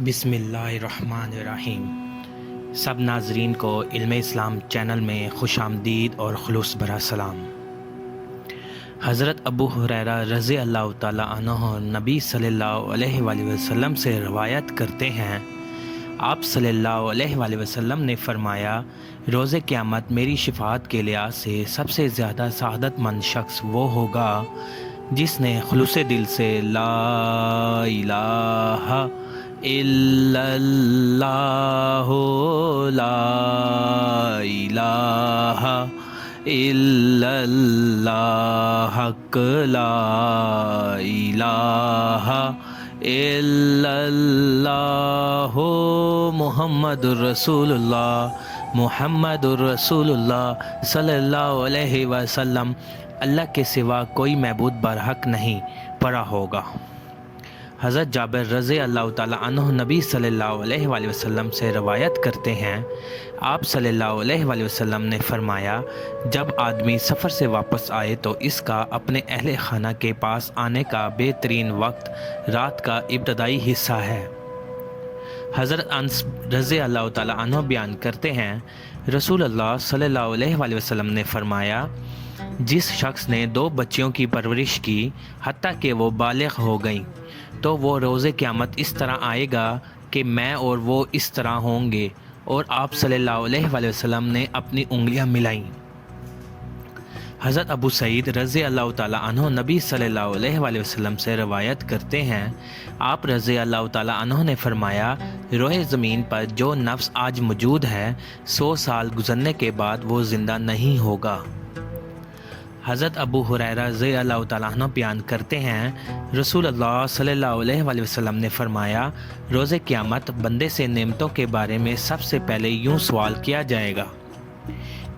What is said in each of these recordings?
بسم اللہ الرحمن الرحیم۔ سب ناظرین کو علم اسلام چینل میں خوش آمدید اور خلوص بھرا سلام۔ حضرت ابو ہریرہ رضی اللہ تعالیٰ عنہ نبی صلی اللہ علیہ وآلہ وسلم سے روایت کرتے ہیں، آپ صلی اللہ علیہ وآلہ وسلم نے فرمایا، روز قیامت میری شفاعت کے لحاظ سے سب سے زیادہ سعادت مند شخص وہ ہوگا جس نے خلوص دل سے لا الہ الا اللہ لا الہ الا اللہ حق لا الہ الا اللہ محمد الرسول اللہ صلی اللہ علیہ وسلم اللہ کے سوا کوئی معبود برحق نہیں پڑا ہوگا۔ حضرت جابر رضی اللہ تعالیٰ عنہ نبی صلی اللہ علیہ وآلہ وسلم سے روایت کرتے ہیں، آپ صلی اللہ علیہ وآلہ وسلم نے فرمایا، جب آدمی سفر سے واپس آئے تو اس کا اپنے اہل خانہ کے پاس آنے کا بہترین وقت رات کا ابتدائی حصہ ہے۔ حضرت انس رضی اللہ تعالیٰ عنہ بیان کرتے ہیں، رسول اللہ صلی اللہ علیہ وآلہ وسلم نے فرمایا، جس شخص نے 2 بچیوں کی پرورش کی حتیٰ کہ وہ بالغ ہو گئیں تو وہ روز قیامت اس طرح آئے گا کہ میں اور وہ اس طرح ہوں گے، اور آپ صلی اللہ علیہ وآلہ وسلم نے اپنی انگلیاں ملائیں۔ حضرت ابو سعید رضی اللہ تعالیٰ عنہ نبی صلی اللہ علیہ وآلہ وسلم سے روایت کرتے ہیں، آپ رضی اللہ تعالیٰ عنہ نے فرمایا، روئے زمین پر جو نفس آج موجود ہے 100 سال گزرنے کے بعد وہ زندہ نہیں ہوگا۔ حضرت ابو ہریرہ رضی اللہ تعالیٰ عنہ بیان کرتے ہیں، رسول اللہ صلی اللہ علیہ وآلہ وسلم نے فرمایا، روز قیامت بندے سے نعمتوں کے بارے میں سب سے پہلے یوں سوال کیا جائے گا،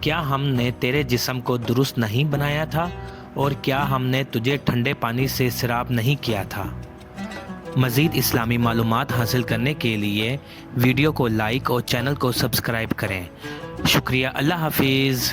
کیا ہم نے تیرے جسم کو درست نہیں بنایا تھا، اور کیا ہم نے تجھے ٹھنڈے پانی سے سیراب نہیں کیا تھا؟ مزید اسلامی معلومات حاصل کرنے کے لیے ویڈیو کو لائک اور چینل کو سبسکرائب کریں۔ شکریہ، اللہ حافظ۔